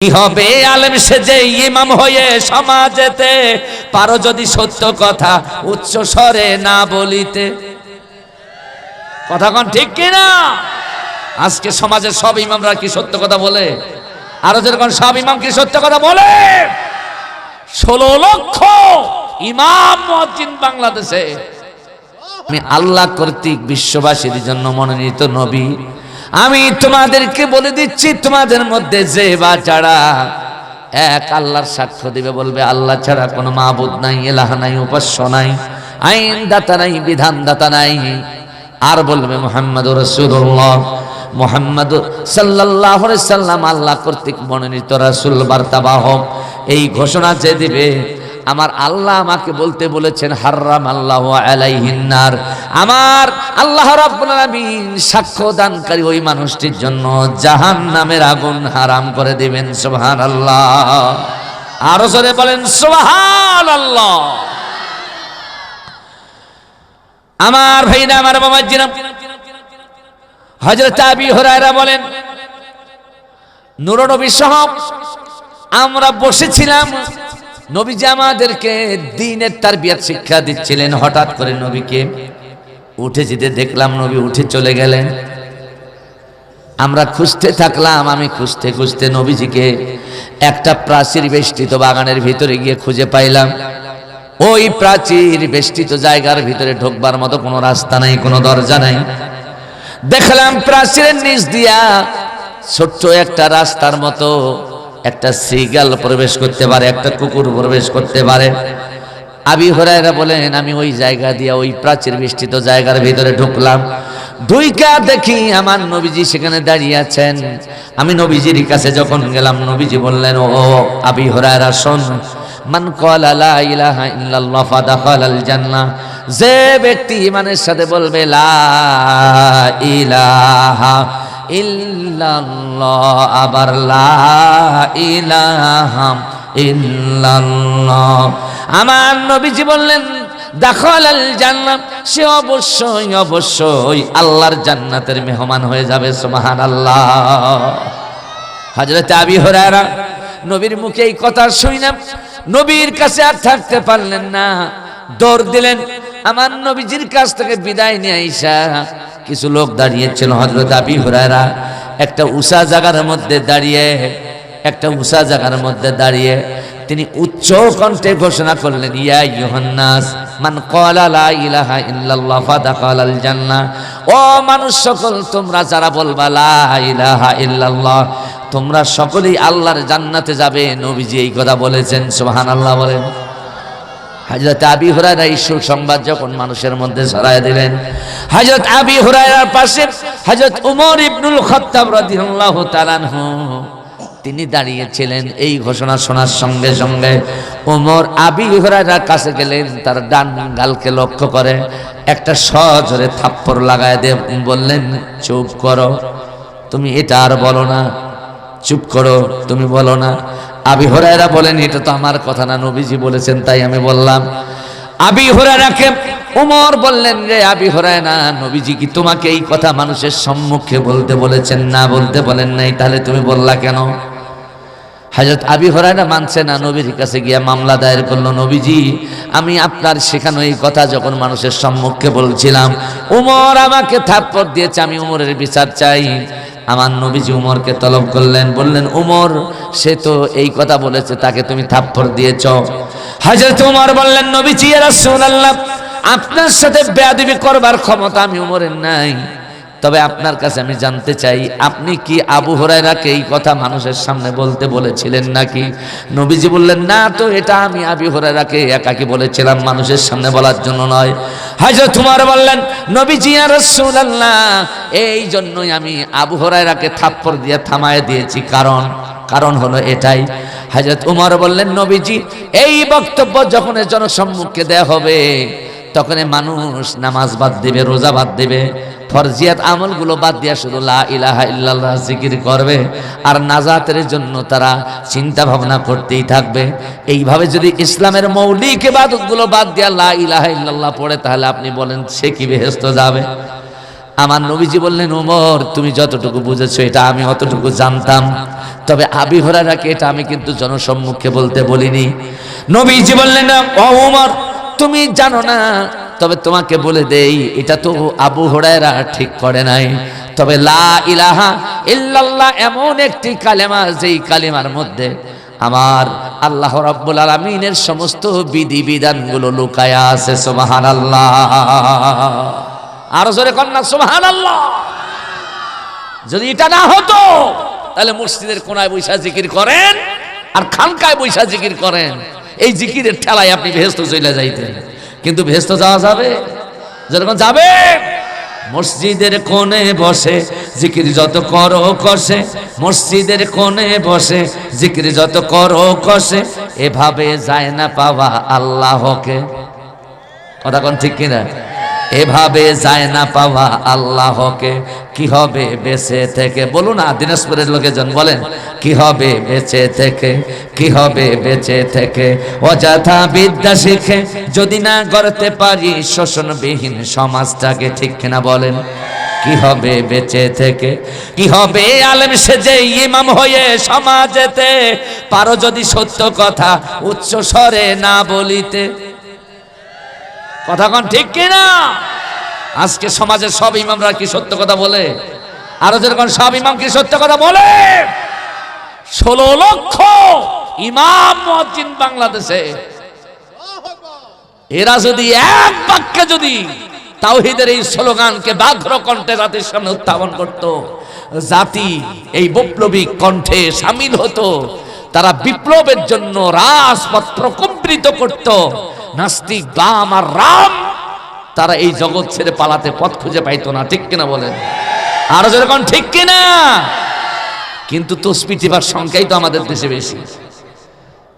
কি হবে আলেম সেজে ইমাম হয়ে সমাজেতে, পারো যদি সত্য কথা উচ্চ স্বরে না বলিতে। কথা কোন ঠিক কিনা? আজকে সমাজের সব ইমামরা কি সত্য কথা বলে? আরো যেরকম সব ইমাম কি সত্য কথা বলে? 16 লক্ষ ইমাম মুয়াজ্জিন বাংলাদেশে। আমি আল্লাহ কর্তৃক বিশ্ববাসীর জন্য মনোনীত নবী। আমি তোমাদেরকে বলে দিচ্ছি, তোমাদের মধ্যে যে বা যারা এক আল্লাহর সাক্ষ্য দিবে, বলবে আল্লাহ ছাড়া কোনো মাবুদ নাই, ইলাহ নাই, উপাস্য নাই, আইন দাতা নাই, বিধান দাতা নাই, আর বলবে মুহাম্মাদুর রাসূলুল্লাহ, মুহাম্মদ সাল্লাল্লাহু আলাইহি সাল্লাম আল্লাহ কর্তৃক মনোনীত রাসূল, বার্তাবাহক। এই ঘোষণা যে দিবে, আমার আল্লাহ আমাকে বলতে বলেছেন হারামাল্লাহু আলাইহিন নার, আমার আল্লাহ রাব্বুল আলামিন সাক্ষ্য দানকারী ওই মানুষটির জন্য জাহান্নামের আগুন হারাম করে দিবেন। সুবহানাল্লাহ। আরো জোরে বলেন সুবহানাল্লাহ। আমার ভাইরা, আমার বাবাজিরা, হযরত আবী হুরায়রা বলেন, নূর নবী সহ আমরা বসেছিলাম, নবীজি আমাদেরকে দ্বীনের তারবিয়াত শিক্ষা দিচ্ছিলেন। হঠাৎ করে নবীকে উঠে যেতে দেখলাম, নবী উঠে চলে গেলেন। আমরা খুঁজতে থাকলাম, আমি খুঁজতে খুঁজতে নবীজিকে একটা প্রাচীর বেষ্টিত বাগানের ভিতরে গিয়ে খুঁজে পাইলাম। ওই প্রাচীর বেষ্টিত জায়গার ভিতরে ঢোকবার মতো কোনো রাস্তা নাই, কোনো দরজা নাই। দেখলাম প্রাচীরের নিচ দিয়া ছোট্ট একটা রাস্তার মতো একটা সিগাল প্রবেশ করতে পারে, একটা কুকুর প্রবেশ করতে পারে। আবী হুরায়রা বলেন, আমি ওই জায়গা দিয়া ওই প্রাচীর বেষ্টিত জায়গার ভিতরে ঢুকলাম। ঢুইকা দেখি আমার নবীজি সেখানে দাঁড়িয়ে আছেন। আমি নবীজির কাছে যখন গেলাম, নবীজি বললেন, ও আবী হুরায়রা শোন, মান ক্বালা লা ইলাহা ইল্লাল্লাহ ফাদাখালাল জান্নাহ, যে ব্যক্তি ঈমানের সাথে বলবে লা ইলাহা ইল্লাল্লাহ, আবার লা ইলাহা ইল্লাল্লাহ, আমার নবীজি বললেন দাখালাল জান্নাহ, সে অবশ্যই অবশ্যই আল্লাহর জান্নাতের মেহমান হয়ে যাবে। সুবহানাল্লাহ। হযরত আবী হুরায়রা নবীর মুখে এই কথা শুনে নবীর কাছে আর থাকতে পারলেন না, দৌড় দিলেন। আমার নবীজির কাছ থেকে বিদায় নিয়ে আইসা কিছু লোক দাঁড়িয়েছিল। হযরত আবী হুরায়রা একটা উঁচা জায়গার মধ্যে দাঁড়িয়ে তিনি উচ্চ কণ্ঠে ঘোষণা করলেন, ইয়া আইয়ুহান নাস মান ক্বালা লা ইলাহা ইল্লাল্লাহ ফাদাখালাল জান্নাহ, ও মানুষ সকল, তোমরা যারা বলবা লা ইলাহা ইল্লাল্লাহ, তোমরা সকলেই আল্লাহর জান্নাতে যাবে। নবীজি এই কথা বলেছেন। সুবহানাল্লাহ বলেন। হযরত আবী হুরায়রা এই সুসংবাদ যখন মানুষের মধ্যে ছড়ায় দিলেন, হযরত আবী হুরায়রার পাশে হযরত ওমর ইবনুল খাত্তাব রাদিয়াল্লাহু তাআলা আনহু তিনি দাঁড়িয়েছিলেন। এই ঘোষণা শোনার সঙ্গে সঙ্গে ওমর আবী হুরায়রার কাছে গেলেন, তার ডান গালকে লক্ষ্য করে একটা সজোরে থাপ্পড় লাগায় দিয়ে বললেন, চুপ করো, তুমি এটা আর বলো না, চুপ করো, তুমি বলো না। আবী হুরায়রা বলেন, এটা তো আমার কথা না, নবীজি বলেছেন তাই আমি বললাম। আবী হুরায়রাকে ওমর বললেন, রে আবী হুরায়রা, নবীজি কি তোমাকে এই কথা মানুষের সম্মুখে বলতে বলেছেন? না, বলতে বলেন নাই, তাহলে তুমি বললা কেন? হযরত আবী হুরায়রা মানছে না, নবীর কাছে গিয়া মামলা দায়ের করলো, নবীজি আমি আপনার শেখানো এই কথা যখন মানুষের সম্মুখে বলছিলাম, ওমর আমাকে থাপ্পড় দিয়েছে, আমি ওমরের বিচার চাই। আমার নবীজি উমরকে তলব করলেন, বললেন, উমর সে তো এই কথা বলেছে, তাকে তুমি থাপ্পড় দিয়েছ। হযরত উমর বললেন, নবীজি ইয়া রাসূলুল্লাহ, আপনার সাথে বেয়াদবি করবার ক্ষমতা আমি উমরের নাই, তবে আপনার কাছে আমি জানতে চাই, আপনি কি আবু হুরায়রাকে এই কথা মানুষের সামনে বলতে বলেছিলেন নাকি? নবীজি বললেন, না তো, এটা আমি আবু হুরায়রাকে একাকি বলেছিলাম, মানুষের সামনে বলার জন্য নয়। হযরত উমর বললেন, নবীজি ইয়া রাসূলুল্লাহ, এই জন্যই আমি আবু হুরায়রাকে থাপ্পড় দিয়ে থামায় দিয়েছি, কারণ হলো এটাই। হযরত উমর বললেন, নবীজি এই বক্তব্য যখন জনসম্মুখে দেয়া হবে, তখন মানুষ নামাজ বাদ দিবে, রোজা বাদ দিবে, ফরজিয়াত আমলগুলো বাদ দিয়া শুধু লা ইলাহা ইল্লাল্লাহ জিকির করবে, আর নাজাতের জন্য তারা চিন্তা ভাবনা করতেই থাকবে। এইভাবে যদি ইসলামের মৌলিক ইবাদতগুলো বাদ দিয়া লা ইলাহা ইল্লাল্লাহ পড়ে, তাহলে আপনি বলেন সে কি বেহেশত যাবে? আমার নবীজি বললেন, ওমর তুমি যতটুকু বুঝেছো এটা আমি অতটুকু জানতাম, তবে আবু হুরায়রাকে এটা আমি কিন্তু জনসম্মুখে বলতে বলিনি। নবীজি বললেন, ও ওমর তুমি জানো না, তবে তোমাকে বলে দেই, এটা তো আবু হুরায়রা ঠিক করে নাই। তবে লা ইলাহা ইল্লাল্লাহ এমন একটি কালেমা, যেই কালেমার মধ্যে আমার আল্লাহ রাব্বুল আলামিনের সমস্ত বিধিবিধানগুলো লুকায়া আছে। সুবহানাল্লাহ। আরো জোরে কর না সুবহানাল্লাহ। যদি এটা না হতো তাহলে মসজিদের কোনায় বৈশা জিকির করেন আর খানকায় বৈশা জিকির করেন, এই জিকিরের ঠেলায় আপনি বেহেশতে চলে যাইতেন। কিন্তু বেহেশতে যাওয়া যাবে? যেরকম যাবে, মসজিদের কোণে বসে জিকির যত করো কষে, মসজিদের কোণে বসে জিকির যত করো কষে, এভাবে যায় না পাওয়া আল্লাহকে। কথা কোন ঠিক কিনা? এভাবে যায় না পাওয়া আল্লাহকে, কি হবে বেঁচে থেকে? বলুন না, দিনাজপুরের লোকেজন বলেন, কি হবে বেঁচে থেকে, কি হবে বেঁচে থেকে? অযথা বিদ্যা শিখে যদি না গড়তে পারি শোষণবিহীন সমাজটাকে, ঠিক কিনা বলেন? কি হবে বেঁচে থেকে? কি হবে আলেম সেজে ইমাম হয়ে সমাজেতে, পারো যদি সত্য কথা উচ্চ স্বরে না বলিতে। কথা কোন ঠিক কিনা? আজকে সমাজের সব ইমামরা কি সত্য কথা বলে? আরো যেরকম সব ইমাম কি সত্য কথা বলে? 16 লক্ষ ইমাম মুয়াজ্জিন বাংলাদেশে, এরা যদি এক বাক্যে যদি তাওহীদের এই স্লোগানকে ব্যাঘ্র কণ্ঠে জাতির সামনে উত্থাপন করত, জাতি এই বৈপ্লবিক কণ্ঠে সামিল হতো, তারা বিপ্লবের জন্য রাজপথ প্রকম্পিত করত। নাস্তিক বাম আর রাম তারা এই জগৎ ছেড়ে পালাতে পথ খুঁজে পাইতো না, ঠিক কিনা বলেন? আরো যেরকম ঠিক কিনা? কিন্তু তসবিহ টিপার সংখ্যাই তো আমাদের দেশে বেশি।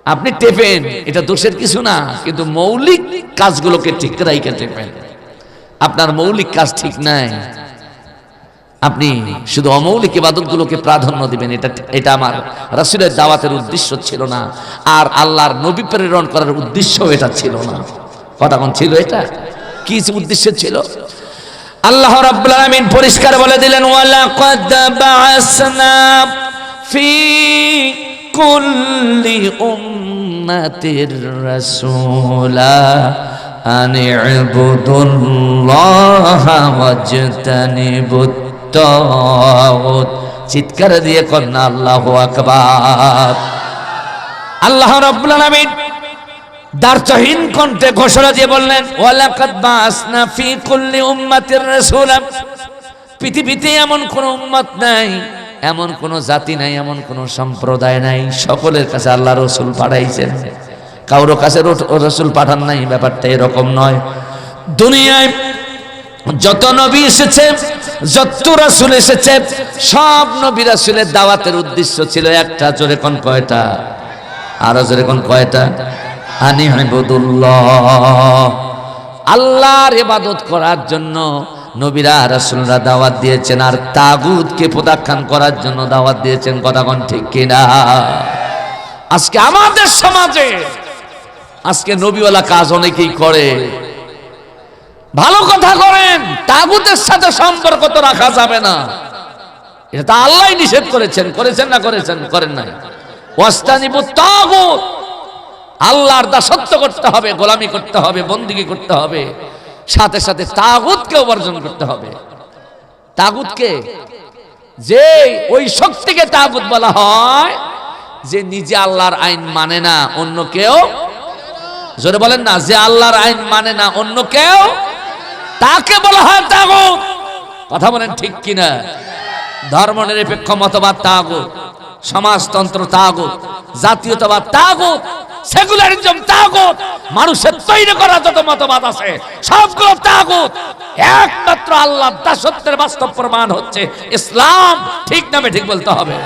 আপনি টেপেন, এটা দোষের কিছু না, কিন্তু মৌলিক কাজগুলোকে ঠিক রাইখে টেপেন। আপনার মৌলিক কাজ ঠিক নাই, আপনি শুধু অমৌলিক ইবাদতগুলোকে প্রাধান্য দিবেন। এটা আমার রাসূলের দাওয়াতের উদ্দেশ্য ছিল না, আর আল্লাহর নবী প্রেরণ করার উদ্দেশ্য এটা ছিল না। কথা কোন ছিল? এটা কি উদ্দেশ্য ছিল? আল্লাহ রাব্বুল আলামিন পরিষ্কার বলে দিলেন, ওয়ালাকাদ বাআসনা ফি কুল্লি উম্মাতির রাসূলা আন ইবুদুল্লাহা ওয়াজতানিবুত তাগুত। চিৎকার দিয়ে কন্যা আল্লাহু আকবার। আল্লাহ রাব্বুল আলামিন দার্থহীন কণ্ঠে ঘোষণা দিয়ে বললেন, ওয়ালাকাদ বাআসনা ফি কুল্লি উম্মাতির রাসূলা, পৃথিবীতে এমন কোন উম্মত নাই, এমন কোন জাতি নাই, এমন কোন সম্প্রদায় নাই, সকলের কাছে আল্লাহ রাসূল পাঠাইছেন, কারো কাছে রাসূল পাঠান নাই। ব্যাপারটা এরকম নয়। দুনিয়ায় যত নবী এসেছে, যত রাসূল এসেছে, সব নবী রাসূলের দাওয়াতের উদ্দেশ্য ছিল একটা। জোরে কোন কয়টা? আরো জোরে কোন কয়টা? আনি ইবাদুল্লাহ, আল্লাহর ইবাদত করার জন্য নবীরা রাসূলরা দাওয়াত দিয়েছেন, আর তাগুতকে প্রত্যাখ্যান করার জন্য দাওয়াত দিয়েছেন। কথা কোন ঠিক কিনা? আজকে আমাদের সমাজে আজকে নবীওয়ালা কাজ অনেকেই করে। ভালো কথা করেন, তাগুতের সাথে সম্পর্ক তো রাখা যাবে না, এটা তো আল্লাহই নিষেধ করেছেন। করেছেন না করেছেন? করেন নাই। ওয়াস্তানিবুত তাগুত, আল্লাহর দাসত্ব করতে হবে, গোলামি করতে হবে, বন্দিগি করতে হবে, সাথে সাথে তাগুতকেও বর্জন করতে হবে। তাগুতকে, যে ওই শক্তিকে তাগুত বলা হয় যে নিজে আল্লাহর আইন মানে না, অন্য কেউ, জোরে বলেন না, যে আল্লাহর আইন মানে না অন্য কেউ, তাকে বলা হয় তাগুত। কথা বলেন ঠিক কিনা? ধর্মনিরপেক্ষ মতবাদ তাগুত, সমাজতন্ত্র তাগুত, জাতীয়তাবাদ তাগুত, সেকুলারিজম তাগুত, মানুষের তৈরি করা যত মতবাদ আছে সবগুলো তাগুত। একমাত্র আল্লাহর দাসত্বের বাস্তব প্রমাণ হচ্ছে ইসলাম। ঠিক নামে ঠিক বলতে হবে।